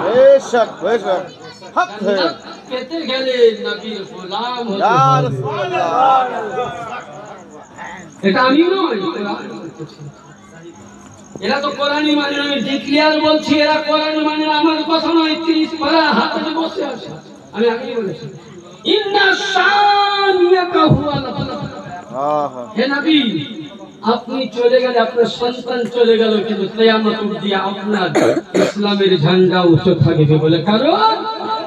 বেশক বেশক হক है পেতে গেলে নবীর গোলাম হতে ইয়া হবে। রাসূলুল্লাহ, এটা আমি নয়, কোরআন বলতেছে। এরা তো কোরআনই মানে না, আমি ডিক্লিয়ার বলছি, এরা কোরআন মানে না, আমার কথা নয়। 30 পারা হাতে বসে আছে, আমি আগেই বলেছি, ইন্না শানিয়াকা হুয়াল আবতার। হে নবী, আপনি চলে গেলে, আপনার সন্তান চলে গেল, কিন্তু কিয়ামত অবধি আপনার ইসলামের ঝান্ডা উঁচু থাকবে। বলে কারণ,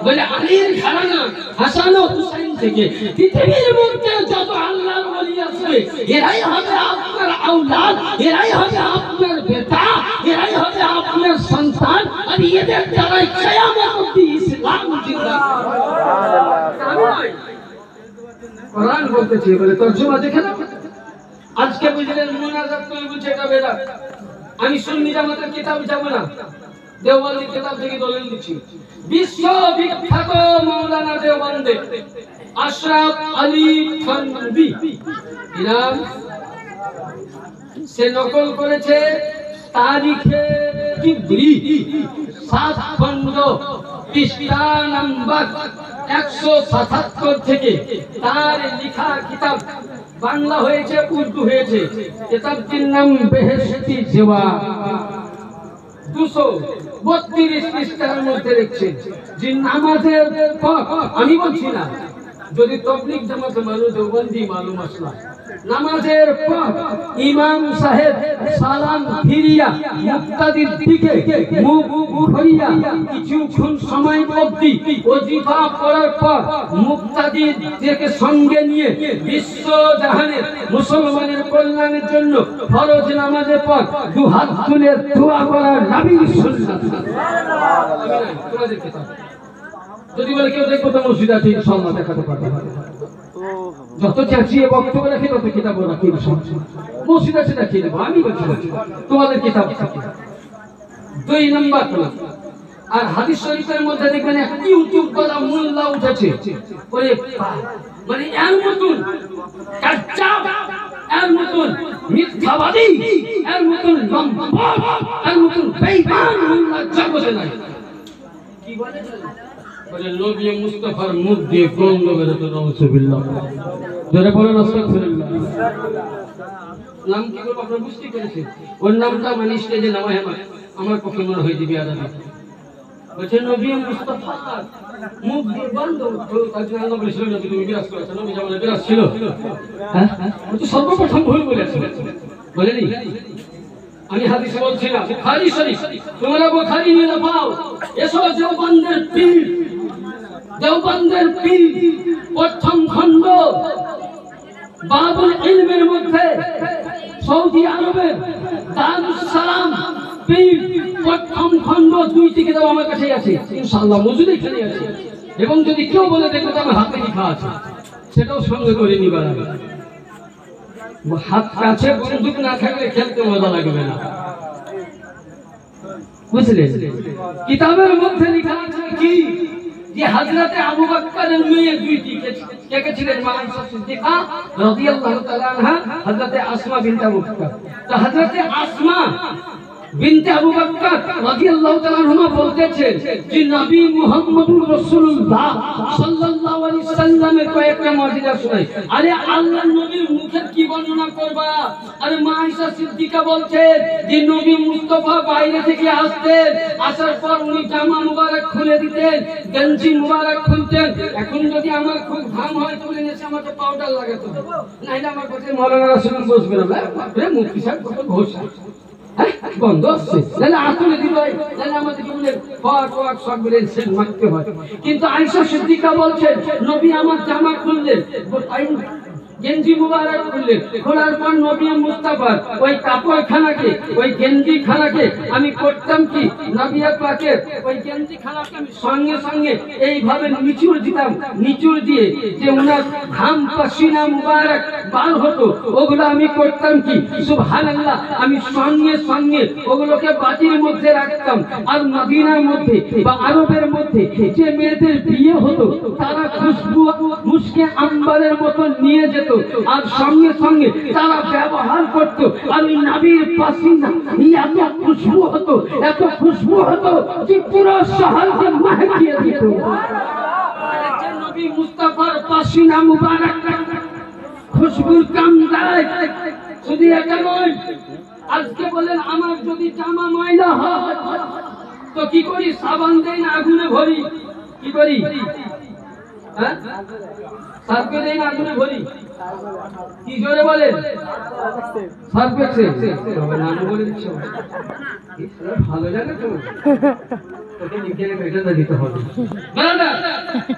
বলে আলীর ঘরানা হাসান ও হুসাইন থেকে পৃথিবীর মধ্যে যত আল্লাহর ওলি আছে, এরাই হবে আপনার আওলাদ, এরাই হবে আপনার বেটা, এরাই হবে আপনার সন্তান, আর এদের দ্বারাই কিয়ামত অবধি ইসলাম জিন্দা থাকবে। কোরআন বলতেছে, বলে তর্জমা দেখে নাও। আজকে বুঝলেন মুনাজাত করে বলছে এটা বেদাত। আমি সুন্নি জামাতের কিতাব যাব না, দেওবন্দি কিতাব থেকে দলিল দিচ্ছি। বিশ্ব বিখ্যাত মাওলানা দেওবন্দে আশরাফ আলী থানভী ইরাম সে নকল করেছে তারিখে তিবরি 7 খণ্ড পৃষ্ঠা নাম্বার 177 থেকে তার লেখা কিতাব বাংলা হয়েছে, উর্দু হয়েছে। কিতাবটির নাম বেহেশতি জেওয়া। 232 পৃষ্ঠার মধ্যে লিখছে যে নামাজের পর, আমি বলছি না, যদি তাবলীগ জামাতে মানুষ দেওবন্দি মালুম আসলা, নামাজের পর ইমাম সাহেব সালাম ফিরিয়া মুক্তাদির দিকে মুখ ঘুরিয়া কিছুক্ষণ সময় অবধি ওজিফা পড়ার পর মুক্তাদিরকে সঙ্গে নিয়ে বিশ্ব জাহানের মুসলমানের কল্যাণের জন্য ফরজ নামাজের পর 2 হাত তুলে দোয়া করার নবীর সুন্নাত। তোমাদের কিতাব যদি বলে কেউ দেখো তো মসজিদ আছে, ইনশাআল্লাহ দেখাতে পারবে। যত চাচিয়ে বক্তব্য রাখি তত কিতাব রাখি, মসজিদ আছে দেখিয়ে দেবো। আমি বলছি তোমাদের কিতাব থাকে। 2 নম্বর তোমার আর হাদিস শরীফের মধ্যে দেখবেন একটি ইউটিউব করা মোল্লা উঠেছে, ওরে মানে এর মতন কাচ্চাব, এর মতন মিথ্যাবাদী, এর মতন লম্পট, এর মতন বেঈমান মোল্লা জগতে নাই। কি বলে? বলে নবী মুস্তাফার মুখ দিয়ে গন্ধ বেরোতো, নাউজুবিল্লাহ। যারা বলেন আস্তাগফিরুল্লাহ। নাম কি করব আপনারা বুঝতে পেরেছেন? ওর নামটা মানে স্টেজে নামায় আমার পক্ষে মনে হয় দিবি আদা। বলছে নবী মুস্তাফার মুখ দিয়ে গন্ধ, তাকে আল্লাহ বলেছিল না তুমি বিরাজ করেছো, নবী জামানে বিরাজ ছিল। হ্যাঁ, ও তো সর্বপ্রথম ভুল বলেছিল, বলেনি? আমি হাদিসে বলছিলাম বুখারী শরীফ, তোমরা বুখারী নিয়ে পাও। এসো দেওবন্দের পীর, দেওবন্দের পীর প্রথম খণ্ড বাবুল ইলমের মধ্যে সৌদি আরবের দারুস সালাম পীর প্রথম খণ্ড 2টি কিতাব আমার কাছে আছে, ইনশাআল্লাহ মজুদ এখানে আছে। এবং যদি কেউ বলে দেখো তো আমার হাতে লেখা আছে, সেটাও সঙ্গে করে নিবার। হাত কাছে বন্দুক না থাকলে খেলতে মজা লাগবে না, বুঝলে? কিতাবের মধ্যে লেখা আছে কি যে হযরতে আবু বকরের মেয়ে 2টি কে ছিলেন? মা আয়েশা সিদ্দিকা রাদিয়াল্লাহু তাআলা আনহা, হযরতে আসমা বিনতে আবু বকর। তো হযরতে আসমা বিনতে আবু বকর রাদিয়াল্লাহু তাআলা আনহা বলতেছেন যে নবী মুহাম্মদুর রাসূলুল্লাহ সাল্লাল্লাহু আলাইহি সাল্লামের কয়েকটা মুজিজা শোনাই। আরে আল্লাহর নবীর মুখের কি বর্ণনা করবা? আরে মা আয়েশা সিদ্দিকা বলছেন যে নবী মুস্তাফা বাইরে থেকে আসতেন, আসার পর উনি জামা মুবারক খুলে দিতেন, গঞ্জি মুবারক খুলতেন। এখন যদি আমার খুব ঘাম হয় তুলে এসে আমাকে পাউডার লাগাতে হবে, নাইলে আমার কাছে মাওলানা রাসূল বসবে না। বাপরে মুফতি সাহেব কত ঘোষা গন্ধ আসছে, নাহলে আসলে দিবাই, নাহলে আমাদের জীবনের পাক পাক সব মিলে সেন মারতে হয়। কিন্তু আয়েশা সিদ্দিকা বলছেন নবী আমার জামা খুললেন, গেঞ্জি মুবারক খুললেন, খোলার পর নবী মুস্তাফার ওই কাপড়খানাকে, ওই গেঞ্জি খানাকে আমি করতাম কি, নবী পাকের ওই গেঞ্জি খানাকে আমি সঙ্গে সঙ্গে এইভাবে নিচুড় দিতাম, নিচুড় দিয়ে যে উনার ঘাম পাসিনা মুবারক বার হতো, ওগুলো আমি করতাম কি, সুবহানাল্লাহ, আমি সঙ্গে সঙ্গে ওগুলোকে বাটির মধ্যে রাখতাম। আর মদিনার মধ্যে বা আরবের মধ্যে যে মেয়েদের বিয়ে হতো তারা খুশবু মুশকে আম্বারের মতো নিয়ে যেত আর সঙ্গে সঙ্গে তারা ব্যবহার করত। আর ওই নবীর পাসিনা এত খুশবু হতো, এত খুশবু হতো যে পুরো শহরকে महकिয়ে দিত। যে নবী মুস্তাফার পাসিনা মুবারক খুশবুর কাম যায়, শুধু এটা নয়, আজকে বলেন আমার যদি জামা ময়লা হয় তো কি করি, সাবান দেই না আগুনে ভরি, কি করি, হ্যাঁ সার্ফে দেই না আগুনে ভরি, কি জোরে বলেন, সার্ফেক্সে তবে নাম বলে দিচ্ছ, ভালো জানে তো ওকে লিখে এটা দিতে হবে। ব্রাদার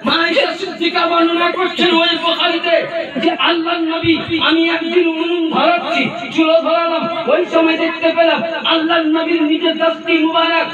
মা আয়েশা সিদ্দিকা বর্ণনা করছেন ওই বুখারীতে যে আল্লাহর নবী, আমি একদিন উনুন ধরাচ্ছি, চুলো ধরালাম, ওই সময় দেখতে পেলাম আল্লাহর নবীর নিজের দস্তি মুবারক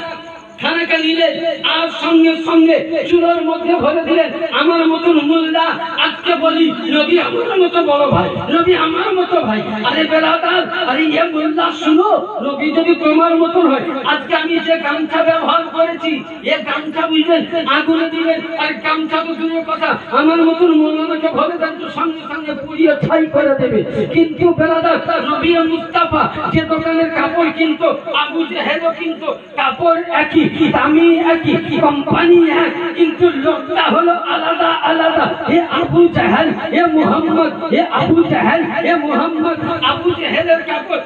খানাকে নিলেন আর সঙ্গে সঙ্গে চুলোর মধ্যে ভরে দিলেন। আমার মতন মোল্লা আজকে বলি নবী আমার মতো বড় ভাই, নবী আমার মতো ভাই, আরে বেরাদার, আরে ইয়ে মোল্লা শুনো, নবী যদি তোমার মতন হয়, আজকে আমি যে গামছা ব্যবহার করেছি এ গামছা বুঝলেন আগুনে দিলেন, আর গামছা তো দূরের কথা, আমার মতন মোল্লাকে ভরে দেন তো সঙ্গে সঙ্গে পুড়িয়ে ছাই করে দেবে। কিন্তু বেরাদার নবী মুস্তাফা যে দোকানের কাপড় কিনতো, আবু জেহেলও কিনতো, কাপড় একই, দামি একই, কোম্পানি এক, কিন্তু লোকটা হলো আলাদা আলাদা। এ আবু জাহেল, এ মুহাম্মদ, এ আবু জাহেল, এ মুহাম্মদ। আবু জাহেলের কাপড়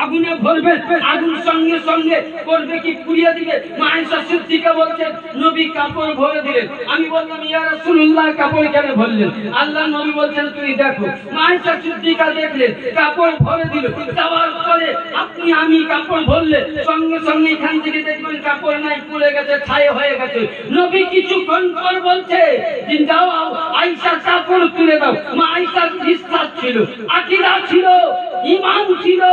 আগুনে ভরবে, আগুন সঙ্গে সঙ্গে করবে কি, পুড়িয়ে দিবে। মা আয়েশা সিদ্দিকা বলছেন নবী কাপড় ভরে দিলেন। আমি বললাম ইয়া রাসূলুল্লাহ কাপড় কেন ভরলেন? আল্লাহ নবী বলছেন তুমি দেখো। মা আয়েশা সিদ্দিকা দেখলেন কাপড় ভরে দিল, যাওয়ার পরে আপনি আমি কাপড় ভরলে সঙ্গে সঙ্গে এখান থেকে দেখবেন কাপড় নাই, পুড়ে গেছে, ছাই হয়ে গেছে। নবী কিছুক্ষণ পর বলছে যে যাও আয়েশা কাপড় তুলে দাও। মা আয়েশার বিশ্বাস ছিল, আকীদা ছিল, ঈমান ছিল,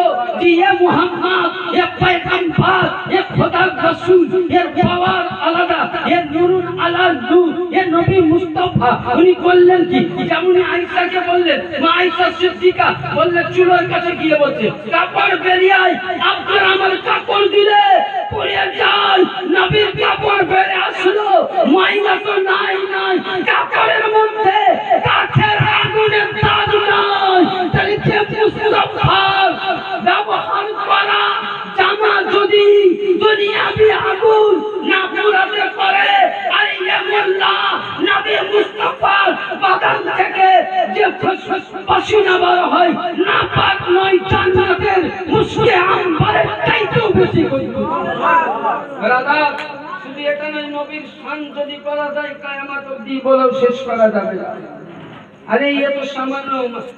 ये मोहम्मद, ये पैगंबर, ये खुदा रसूल, ये पावर আলাদা, ये নূরুল আলা নূর, ये নবী মুস্তাফা। উনি বললেন কি, যেমন আয়েশাকে বললেন, মা আয়েশা সিদ্দিকা বললেন চুলোর কাছে গিয়ে বলছে কাপড় বেরিয়ে আয়, আপনার আমার কাপড় দিলে পড়ে যায়। নবীর কাপড় বেরিয়ে আসলো, ময়লা তো নাই, কাপড়ের মধ্যে কাঠের আগুনের দাগ নাই। তাহলে যে মুস্তাফার ব্যবহার করা জামা যদি দুনিয়াবি আগুন না পুরাতে পারে, আর ইয়ে মোল্লা নবী মুস্তাফার বাদান থেকে যে পাসিনা বার হয় না পাক নয়, জান্নাতের মুশকে আম্বারের চাইতেও বেশি করবে। ব্রাদার শুধু এটা নয়, নবীর শান যদি করা যায় কিয়ামত অবধি বলেও শেষ করা যাবে না। আরে ये तो সামান্য।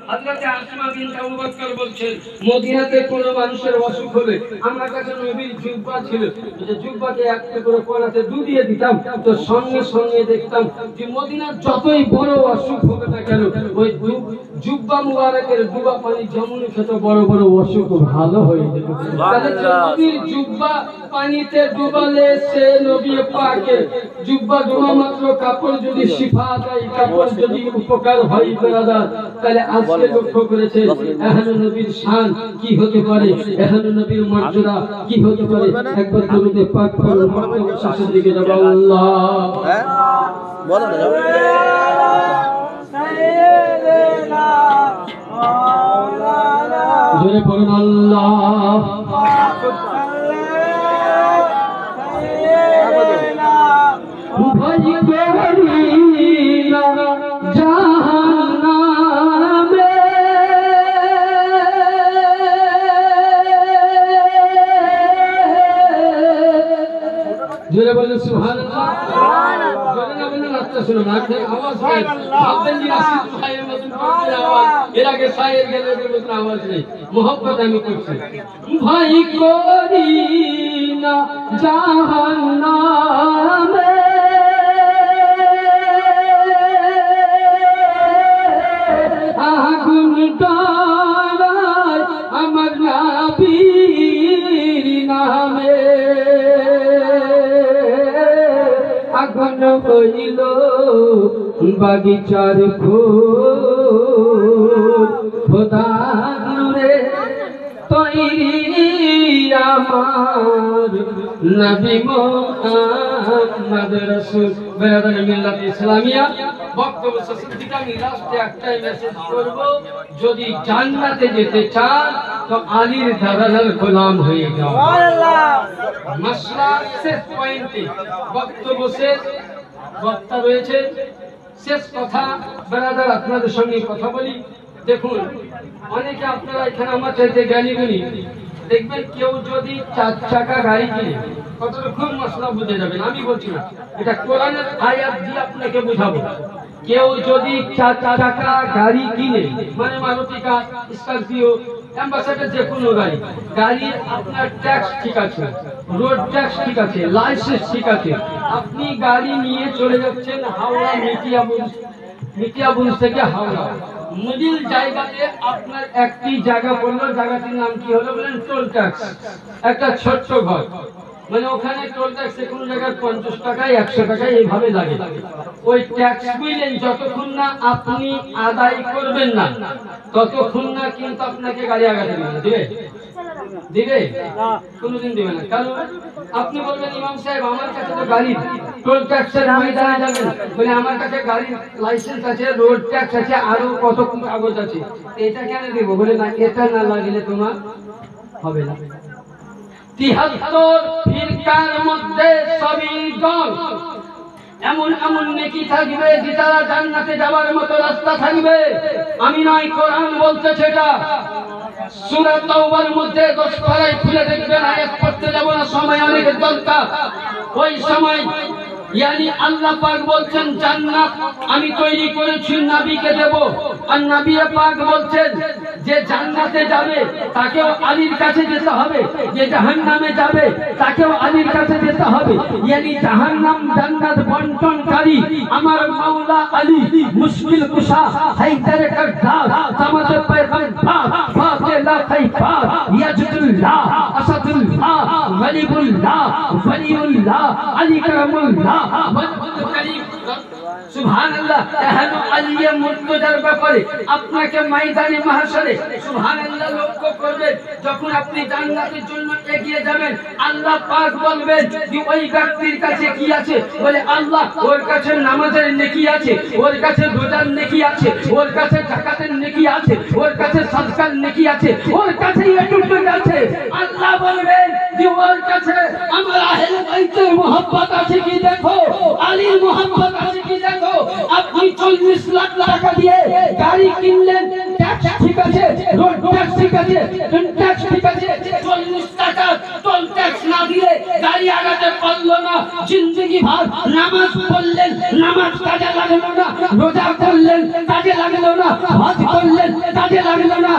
হযরত আসমা বিনতে আবু বকর বলছেন মদিনাতে কোন মানুষের অসুখ হলে আমার কাছে নবীর জুব্বা ছিল, যে জুব্বাকে একটা করে পরাতে দিয়ে দিতাম, তো সঙ্গে সঙ্গে দেখতাম যে মদিনার যতই বড় অসুখ হবে না কেন ওই জুব্বা মুবারকের ডুবা পানি যেমন খেত বড় বড় অসুখ ভালো হয়ে যেত। তাহলে নবীর জুব্বা পানিতে ডুবালে সে নবী পাকের জুব্বা ডুবা মাত্র কাপড় যদি শিফা দেয়, কাপড় যদি উপকার হয় বেরাদার, তাহলে আজকে লক্ষ্য করেছে এখানে নবীর শান কি হতে পারে, এখানে নবীর মর্যাদা কি হতে পারে। একবার দরুদ পাক পড়ুন, শেষের দিকে যাব। আল্লাহ বলো না, জোরে পড়ুন আল্লাহ। ভাই করিনা জাহান্নামে জোরে বলেন সুবহানাল্লাহ। জোরে না বলেন রাস্তা শুনো না, আওয়াজ হয় ভাববেন যে আসিফ ভাইয়ের মতন করতে আওয়াজ, এর আগে শায়ের গেলের মতন আওয়াজ নেই, মোহাম্মদ আমি করছি। ভাই করিনা জাহান্নামে আগুন বাগিচার ফুল খোদার নূরে তৈরি আমার নবী মুহাম্মদ রাসূল। বেরাদার মিল্লাত ইসলামিয়া বক্তব্য শেষ থেকে আমি লাস্টে একটাই মেসেজ করব, যদি জান্নাতে যেতে চান তো আলীর দাদার গোলাম হয়ে যাও। সুবহানাল্লাহ। মাসলা শেষ পয়েন্টে বক্তব্য শেষ, বক্তা রয়েছে, শেষ কথা বেরাদার আপনাদের সঙ্গে কথা বলি। দেখুন, অনেকে আপনারা এখানে আমার চাইতে জ্ঞানী গুণী, দেখবেন কেউ যদি 4 চাকা গাড়ি কিনে, কতটা খুব মশলা বুঝে যাবেন, আমি বলছি না, এটা কোরআনের আয়াত দিয়ে আপনাকে বুঝাবো। কেউ যদি 4 চাকা গাড়ি কিনে, মানে মারুতি কার, স্করপিও, অ্যাম্বাসেডর, যে কোনো গাড়ি, গাড়ির আপনার ট্যাক্স ঠিক আছে, রোড ট্যাক্স ঠিক আছে, লাইসেন্স ঠিক আছে, আপনি গাড়ি নিয়ে চলে যাচ্ছেন হাওড়া মিটিয়াবুরুজ থেকে হাওড়া, মিডিল জায়গাতে আপনার একটি জায়গা পড়লো, জায়গাটির নাম কি হলো বলেন? Toll tax. একটা ছোট্ট ঘর, মানে ওখানে টোল ট্যাক্স কোনো জায়গায় 50 টাকায় 100 টাকায় এইভাবে লাগে। ওই ট্যাক্স বুঝলেন, যতক্ষণ না আপনি আদায় করবেন না ততক্ষণ না কিন্তু আপনাকে গাড়ি আগাতে দিবে, দিবে কোনোদিন দিবে না। কারণ আপনি বলবেন ইমাম সাহেব আমার কাছে তো গাড়ি টোল ট্যাক্সের ময়দানে যাবেন, বলে আমার কাছে গাড়ির লাইসেন্স আছে, রোড ট্যাক্স আছে, আরো কত কাগজ আছে, এটা কেন দেবো? বলে না, এটা না লাগলে তোমার হবে না। 73 ফিরকার মধ্যে সবই দল, এমন এমন নেকি থাকবে যে তারা জান্নাতে যাওয়ার মতো রাস্তা থাকবে। আমি নয়, কোরআন বলতেছে এটা। সূরা তাওবার মধ্যে 10 পারায় খুলে দেখবেন, আয়াত পড়তে যাব না, সময় অনেক দরকার। ওই সময় यानी अल्लाह पाक बोलছেন জান্নাত আমি তৈরি করেছি নবীকে দেব, আর নবী পাক বলছেন যে জান্নাতে যাবে তাকেও আলীর কাছে যেতে হবে, যে জাহান্নামে যাবে তাকেও আলীর কাছে যেতে হবে। यानी জাহান্নাম জান্নাত বন্টনকারী আমার মাওলা আলী, মুশকিল কুশা হায়দার করদার সামাতে पैगंबर ফাতিলা খাইফার ইয়াজুল্লাহ আসাদুল্লাহ গলিবুল্লাহ ওয়ালিউল্লাহ আলী কারামুল্লাহ সুবহানাল্লাহ। এহেন আলিয়ে মুর্তজার ব্যাপারে আপনাকে ময়দানে মাহশরে সুবহানাল্লাহ লক্ষ্য করবেন। যখন আপনি জান্নাতের জন্য এগিয়ে যাবেন, আল্লাহ পাক বলবেন যে ওই ব্যক্তির কাছে কি আছে? বলে আল্লাহ ওর কাছে নামাজের নেকি আছে, ওর কাছে রোজার নেকি আছে, ওর কাছে যাকাতের নেকি আছে, ওর কাছে সাদকার নেকি আছে, ওর কাছে এটুকু আছে। আল্লাহ বলবেন যে ওর কাছে আমার আহলে বাইতের মোহাব্বত আছে কি দেখো, আলীর মোহাব্বত আছে কি দেখো। আপনি 40 লাখ টাকা দিয়ে গাড়ি কিনলেন, ট্যাক্স ঠিক আছে, রোড ট্যাক্স ঠিক আছে, ট্যাক্স ঠিক আছে, 40 টাকা টোল ট্যাক্স না দিয়ে গাড়ি আগাতে পারলো না। জিন্দেগি ভর নামাজ পড়লেন, নামাজ কাজে লাগলো না, রোজা করলেন কাজে লাগলো না, হজ করলেন কাজে লাগলো না।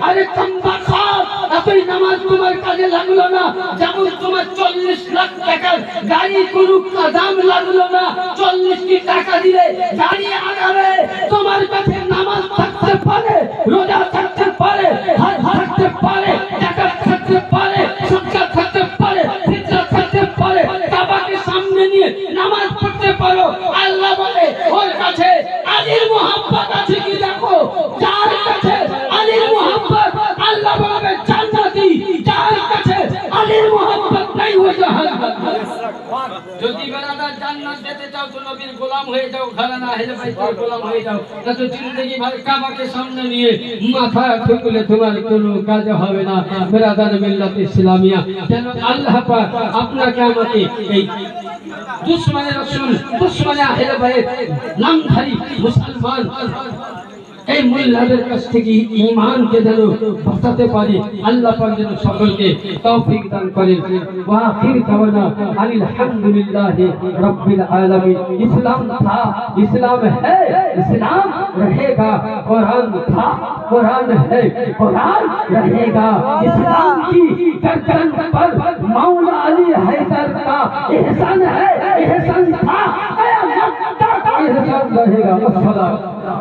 আরে কম্বার সাহেব, এতই নামাজ তোমার কাজে লাগলো না, যেমন তোমার 40 লাখ টাকার গাড়ি কোনো দাম লাগলো না। 40টি টাকা দিলে গাড়ি আগাবে। তোমার কাছে নামাজ থাকতে পারে, রোজা থাকতে পারে, হজ থাকতে পারে, যাকাত থাকতে পারে, সাদকা থাকতে পারে, ফিতরা থাকতে পারে, কাবাকে সামনে নিয়ে নামাজ পড়তে পারো। আল্লাহ বলে ওর কাছে আলীর মোহাব্বত আছে কি দেখো। যার কাছে আলীর মোহাব্বত, আল্লাহ বলে জান্নাতি। যার কাছে আলীর মোহাব্বত নাই ও জাহান্নাম। যদি বেরাদার জান্নাত যেতে চাও তো নবীর গোলাম হয়ে যাও, ঘরানা আহলে বাইতের গোলাম হয়ে যাও। না তো জিন্দেগি ভর কাবাকে সামনে নিয়ে মাথা ঠুকলে তোমার কোনো কাজ হবে না। বেরাদার মিল্লাত ইসলামিয়া, যেন আল্লাহ পাক আপনাকে আমাকে এই দুশমনে রাসূল, দুশমনে আহলে বাইত নামধারী মুসলমান এই মুল্লাদের কাছ থেকে ঈমানকে যেন বাঁচাতে পারি। আল্লাহ পাক যেন সকলকে তৌফিক দান করেন। ওয়া আখির দাওয়ানা আলহামদুলিল্লাহি রাব্বিল আলামিন। इस्लाम था, इस्लाम है, इस्लाम रहेगा। कुरान था, कुरान है, कुरान रहेगा। इस्लाम की गर्दन पर मौला अली हैदर का एहसान है, एहसान था, कयामत तक एहसान रहेगा। अस्सलाम।